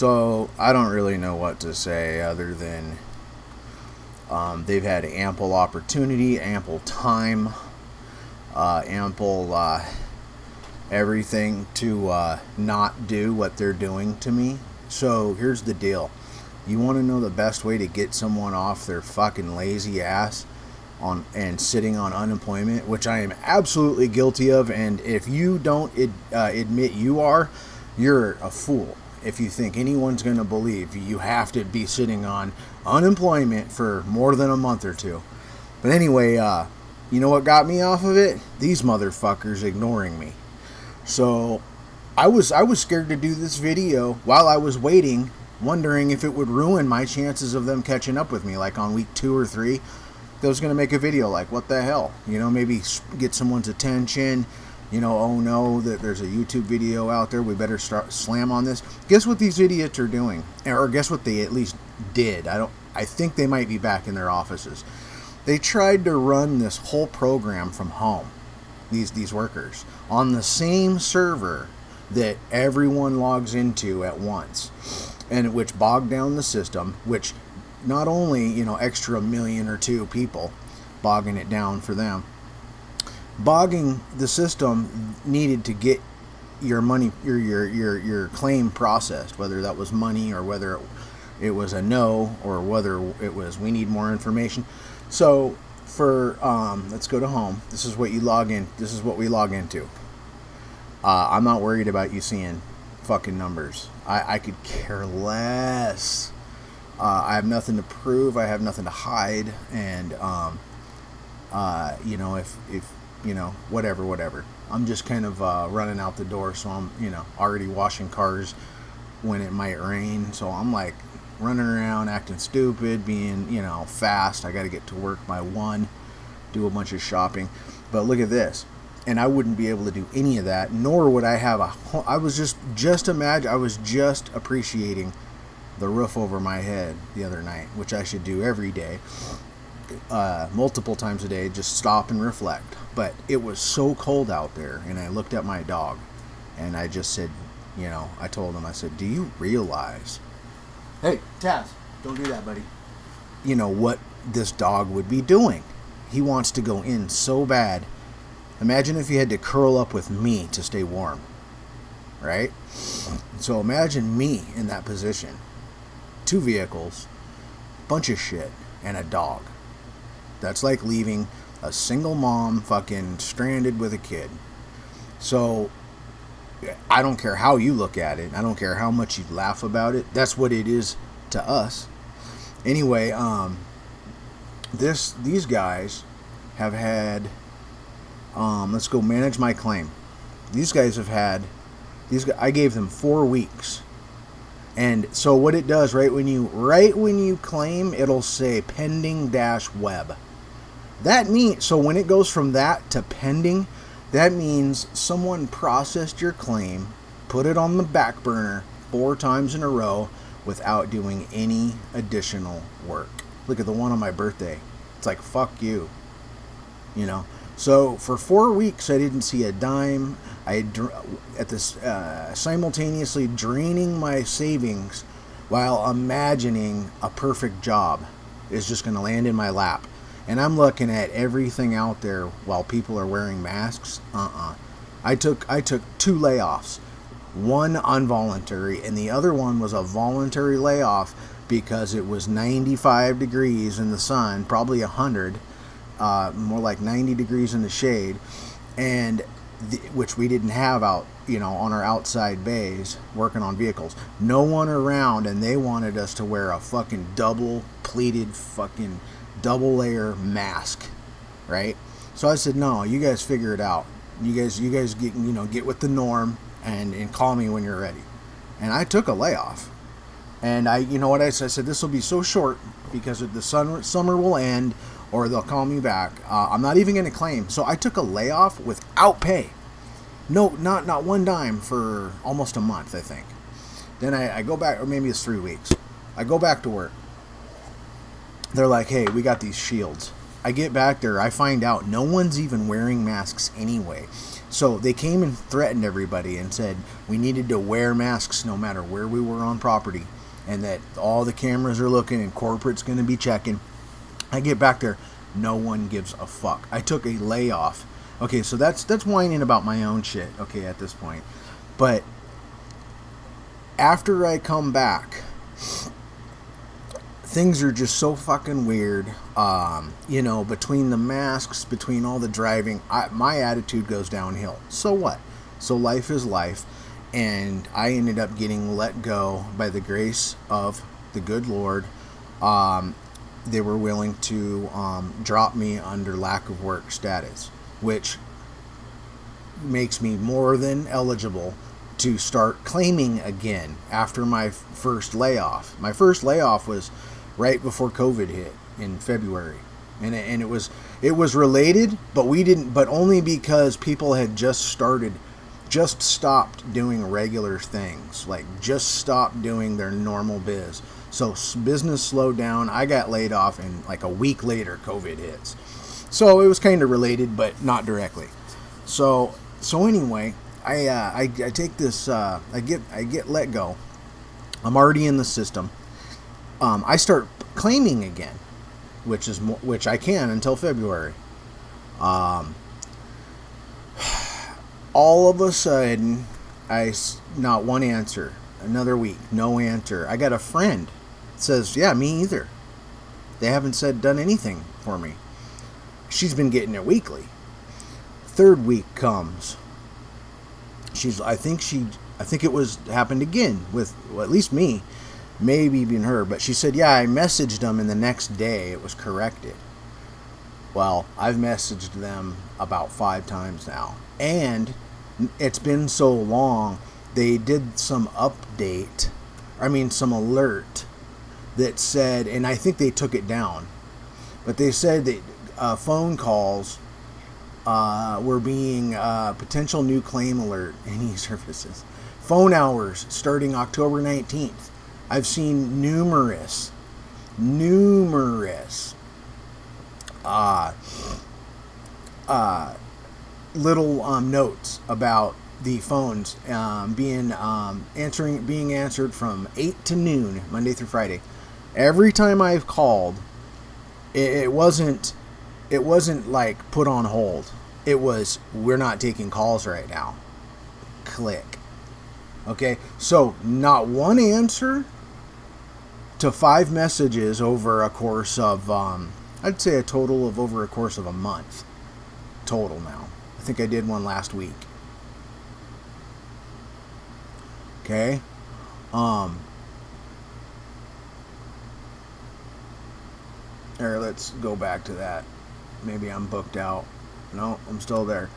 So I don't really know what to say other than they've had ample opportunity, ample time, ample everything to not do what they're doing to me. So here's the deal. You want to know the best way to get someone off their fucking lazy ass on and sitting on unemployment, which I am absolutely guilty of, and if you don't admit you are, you're a fool. If you think anyone's going to believe you have to be sitting on unemployment for more than a month or two. But anyway, you know what got me off of it? These motherfuckers ignoring me. So I was scared to do this video while I was waiting, wondering if it would ruin my chances of them catching up with me, like on week 2 or 3. I was going to make a video like, what the hell? You know, maybe get someone's attention. You know, oh no, that there's a YouTube video out there. We better start slam on this. Guess what these idiots are doing? Or guess what they at least did? I think they might be back in their offices. They tried to run this whole program from home. These workers on the same server that everyone logs into at once, and which bogged down the system, which not only, you know, extra million or two people bogging it down for them, bogging the system needed to get your money, your claim processed, whether that was money or whether it was a no or whether it was we need more information. So for let's go to home. This is what you log in. This is what we log into. I'm not worried about you seeing fucking numbers. I could care less. I have nothing to prove. I have nothing to hide. And you know, if you know, whatever. I'm just kind of running out the door, so I'm, you know, already washing cars when it might rain. So I'm like running around acting stupid, being, you know, fast. I got to get to work by 1, do a bunch of shopping. But look at this. And I wouldn't be able to do any of that, nor would I have I was just imagine, I was just appreciating the roof over my head the other night, which I should do every day, multiple times a day, just stop and reflect. But it was so cold out there, and I looked at my dog, and I just said, you know, I told him, I said, do you realize, hey, Taz, don't do that, buddy, you know, what this dog would be doing? He wants to go in so bad. Imagine if you had to curl up with me to stay warm, right? So imagine me in that position. 2 vehicles, bunch of shit, and a dog. That's like leaving a single mom fucking stranded with a kid. So I don't care how you look at it. I don't care how much you laugh about it. That's what it is to us. Anyway, these guys have had, let's go manage my claim. These guys have had, I gave them 4 weeks. And so what it does, right when you claim, it'll say pending-web. That means, so when it goes from that to pending, that means someone processed your claim, put it on the back burner 4 times in a row without doing any additional work. Look at the one on my birthday. It's like, fuck you. You know? So for 4 weeks, I didn't see a dime. I simultaneously draining my savings while imagining a perfect job is just going to land in my lap. And I'm looking at everything out there while people are wearing masks. I took 2 layoffs. One involuntary, and the other one was a voluntary layoff because it was 95 degrees in the sun, probably 100. More like 90 degrees in the shade, and which we didn't have out, you know, on our outside bays working on vehicles. No one around, and they wanted us to wear a fucking double pleated fucking double layer mask, right? So I said, no, you guys figure it out. You guys get, you know, get with the norm and call me when you're ready. And I took a layoff, and you know what I said? I said, this will be so short because the summer will end, or they'll call me back. I'm not even going to claim. So I took a layoff without pay. No, not 1 dime for almost a month, I think. Then I go back, or maybe it's 3 weeks. I go back to work. They're like, hey, we got these shields. I get back there, I find out no one's even wearing masks anyway. So they came and threatened everybody and said we needed to wear masks no matter where we were on property, and that all the cameras are looking and corporate's going to be checking. I get back there, no one gives a fuck. I took a layoff. Okay, so that's whining about my own shit, okay, at this point. But after I come back, things are just so fucking weird. Between the masks, between all the driving, my attitude goes downhill. So what? So life is life. And I ended up getting let go by the grace of the good Lord. They were willing to drop me under lack of work status, which makes me more than eligible to start claiming again after my first layoff. My first layoff was right before COVID hit in February, and it was related, but only because people had just stopped doing regular things, like just stopped doing their normal biz. So business slowed down. I got laid off, and like a week later, COVID hits. So it was kind of related, but not directly. So anyway, I take this. I get let go. I'm already in the system. I start claiming again, which I can until February. All of a sudden, not one answer. Another week, no answer. I got a friend that says, yeah, me either. They haven't done anything for me. She's been getting it weekly. Third week comes. I think it happened again with, well, at least me, maybe even her. But she said, yeah, I messaged them, and the next day it was corrected. Well, I've messaged them about 5 times now. And it's been so long, they did some alert that said, and I think they took it down, but they said that phone calls were being potential new claim alert, any services. Phone hours starting October 19th. I've seen numerous little notes about the phones being answered from 8 to noon Monday through Friday. Every time I've called, it wasn't like put on hold. It was, we're not taking calls right now. Click. Okay, so not one answer to 5 messages over a course of I'd say a total of over a course of a month total now. I think I did one last week. Okay. Let's go back to that. Maybe I'm booked out. No, I'm still there.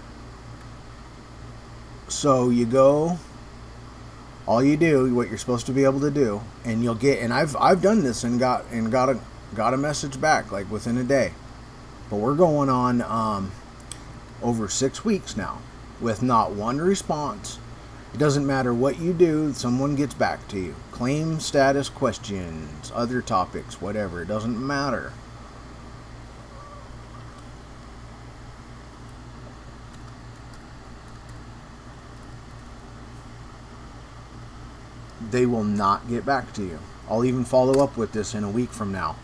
So you go, all you do, what you're supposed to be able to do, and you'll get, and I've done this and got a message back like within a day. But we're going on over 6 weeks now with not one response. It doesn't matter what you do, someone gets back to you. Claim status questions, other topics, whatever. It doesn't matter. They will not get back to you. I'll even follow up with this in a week from now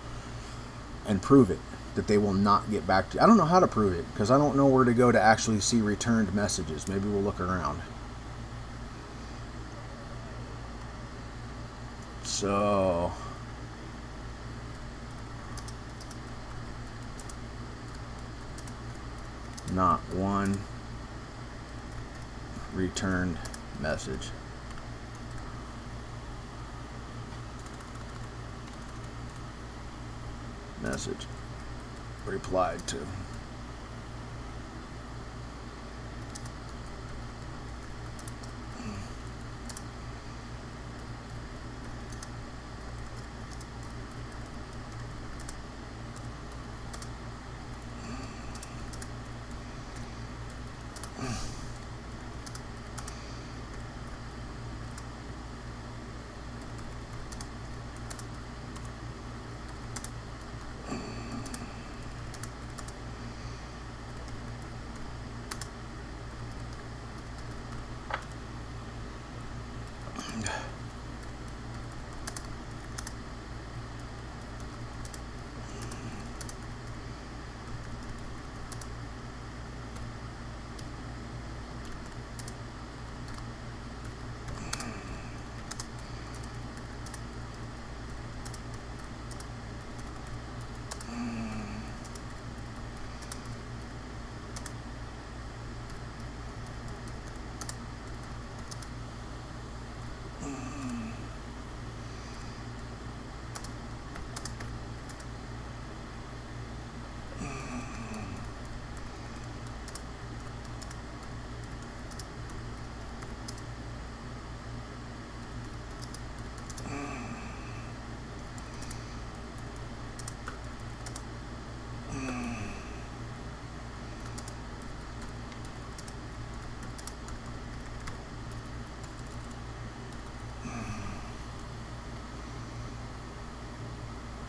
and prove it, that they will not get back to you. I don't know how to prove it because I don't know where to go to actually see returned messages. Maybe we'll look around. So not one returned message. Replied to.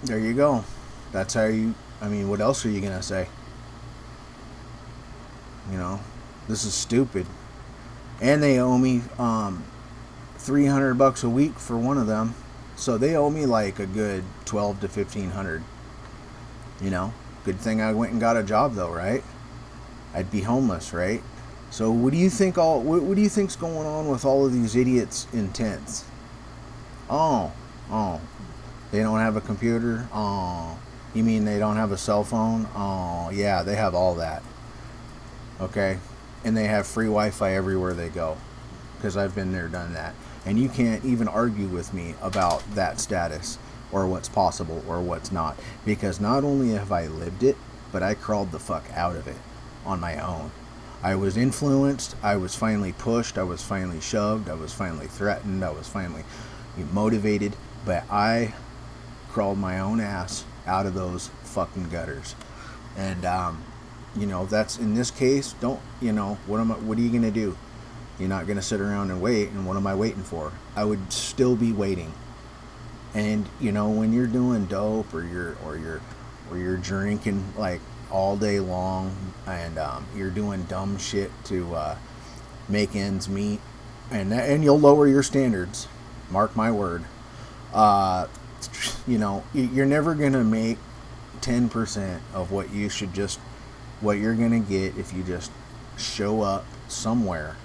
There you go. That's how you. I mean, what else are you gonna say? You know, this is stupid. And they owe me $300 a week for one of them, so they owe me like a good 12 to 1500. You know, good thing I went and got a job though, right? I'd be homeless, right? So what do you think? What do you think's going on with all of these idiots in tents? Oh, oh, they don't have a computer. Oh, you mean they don't have a cell phone? Oh, yeah, they have all that. Okay, and they have free Wi-Fi everywhere they go, because I've been there, done that. And you can't even argue with me about that status or what's possible or what's not, because not only have I lived it, but I crawled the fuck out of it on my own. I was influenced, I was finally pushed, I was finally shoved, I was finally threatened, I was finally motivated, but I crawled my own ass out of those fucking gutters. And you know, that's in this case. Don't, you know, what are you gonna do? You're not gonna sit around and wait. And what am I waiting for? I would still be waiting. And you know, when you're doing dope or you're drinking like all day long, and you're doing dumb shit to make ends meet, and you'll lower your standards. Mark my word. You know, you're never gonna make 10% of what you should just what you're gonna get if you just show up somewhere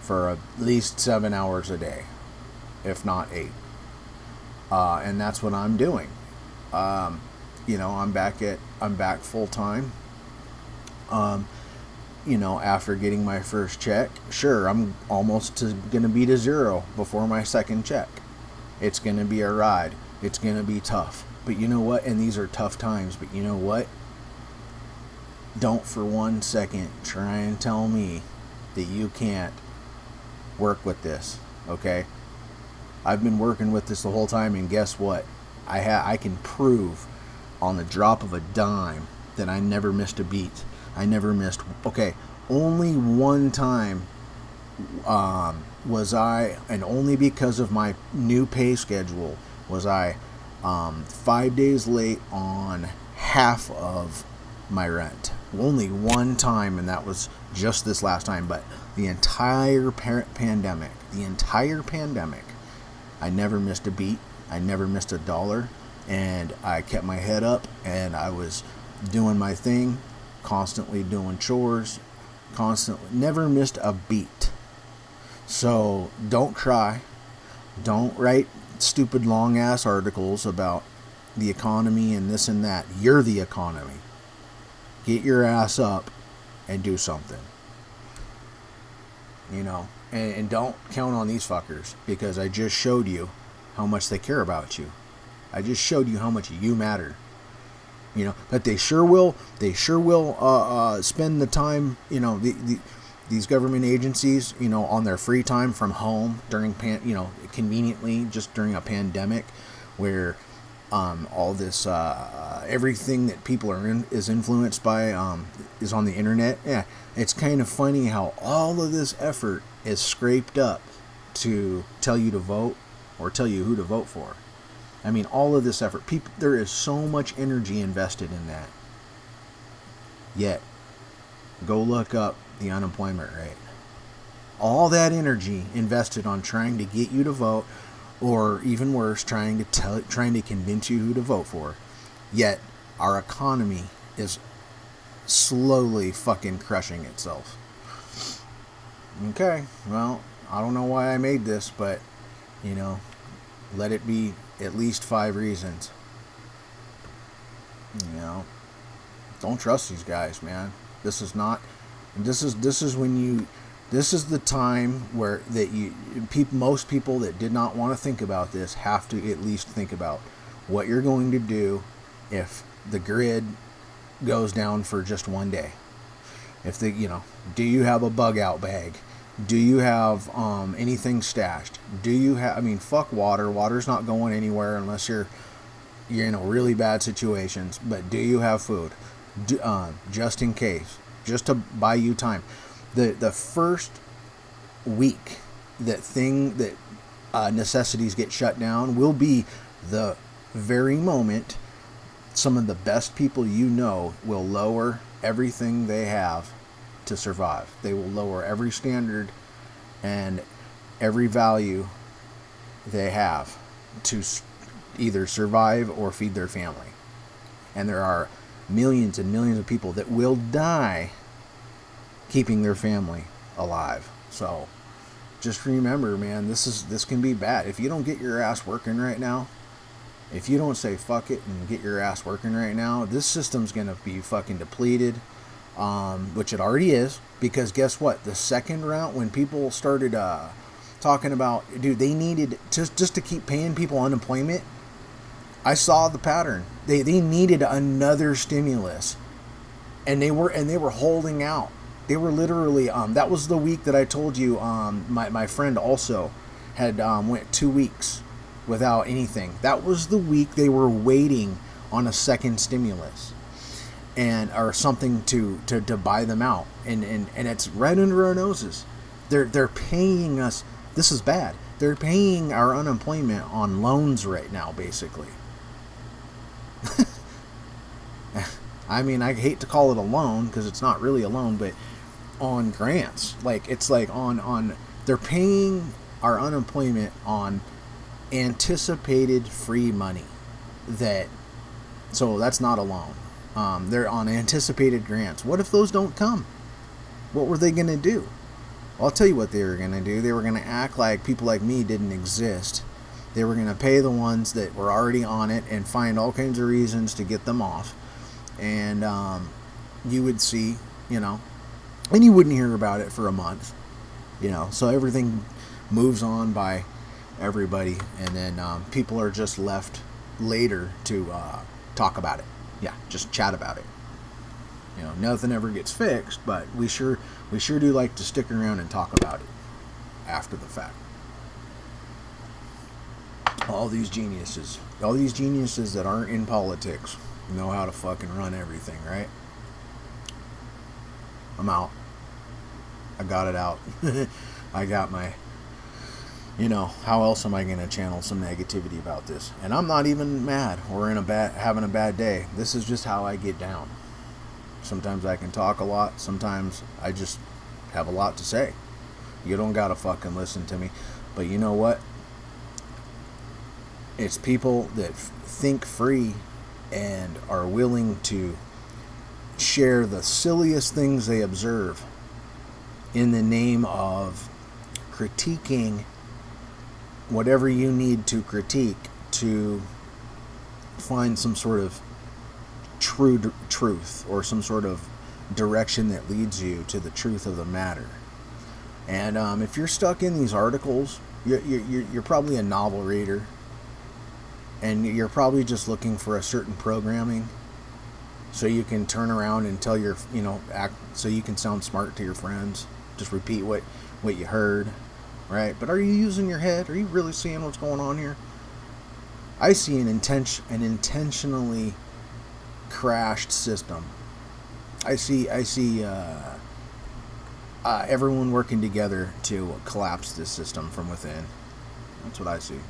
for at least 7 hours a day, if not 8. And that's what I'm doing. You know, I'm back full time. You know, after getting my first check, sure, I'm almost gonna be to zero before my second check. It's gonna be a ride. It's gonna be tough. But you know what? And these are tough times. But you know what? Don't for 1 second try and tell me that you can't work with this. Okay? I've been working with this the whole time, and guess what? I can prove on the drop of a dime that I never missed a beat. I never missed. Okay, only one time was I, and only because of my new pay schedule, was I 5 days late on half of my rent. Only one time, and that was just this last time. But the entire pandemic, I never missed a beat. I never missed a dollar, and I kept my head up, and I was doing my thing, constantly doing chores, constantly, never missed a beat. So don't cry. Don't write stupid long ass articles about the economy and this and that. You're the economy. Get your ass up and do something. You know, and don't count on these fuckers, because I just showed you how much they care about you. I just showed you how much you matter. You know, but they sure will spend the time, you know, these government agencies, you know, on their free time from home during conveniently just during a pandemic, where all this everything that people are in is influenced by is on the internet. Yeah, it's kind of funny how all of this effort is scraped up to tell you to vote or tell you who to vote for. I mean, all of this effort, there is so much energy invested in that. Yet, go look up the unemployment rate. All that energy invested on trying to get you to vote, or even worse, trying to convince you who to vote for. Yet, our economy is slowly fucking crushing itself. Okay, well, I don't know why I made this, but, you know, let it be at least 5 reasons. You know, don't trust these guys, man. This is the time where most people that did not want to think about this have to at least think about what you're going to do if the grid goes down for just one day. Do you have a bug out bag? Do you have anything stashed? Fuck water. Water's not going anywhere unless you're in really bad situations. But do you have food? Just in case, just to buy you time. The first week that necessities get shut down will be the very moment, some of the best people you know will lower everything they have to survive. They will lower every standard and every value they have to either survive or feed their family. And there are millions and millions of people that will die keeping their family alive. So just remember, man, this can be bad. If you don't get your ass working right now, if you don't say fuck it and get your ass working right now, this system's gonna be fucking depleted, which it already is. Because guess what? The second round, when people started talking about, dude, they needed just to keep paying people unemployment. I saw the pattern. They needed another stimulus, and they were holding out. They were literally that was the week that I told you my friend also had went 2 weeks without anything. That was the week they were waiting on a second stimulus and or something to buy them out, and it's right under our noses. They're paying us. This is bad. They're paying our unemployment on loans right now, basically. I mean, I hate to call it a loan because it's not really a loan, but on grants. Like, it's like on they're paying our unemployment on anticipated free money. So that's not a loan. They're on anticipated grants. What if those don't come? What were they going to do? Well, I'll tell you what they were going to do. They were going to act like people like me didn't exist. They were going to pay the ones that were already on it and find all kinds of reasons to get them off. And you would see, and you wouldn't hear about it for a month, So everything moves on by everybody, and then people are just left later to talk about it. Yeah, just chat about it. Nothing ever gets fixed, but we sure do like to stick around and talk about it after the fact. All these geniuses that aren't in politics know how to fucking run everything, right? I'm out. I got it out. I got my, how else am I going to channel some negativity about this? And I'm not even mad or having a bad day. This is just how I get down. Sometimes I can talk a lot. Sometimes I just have a lot to say. You don't gotta fucking listen to me. But you know what? It's people that think free and are willing to share the silliest things they observe in the name of critiquing whatever you need to critique to find some sort of truth or some sort of direction that leads you to the truth of the matter. And if you're stuck in these articles, you're probably a novel reader, and you're probably just looking for a certain programming so you can turn around and tell your act so you can sound smart to your friends. Just repeat what you heard, right? But are you using your head? Are you really seeing what's going on here? I see an intentionally crashed system. I see everyone working together to collapse this system from within. That's what I see.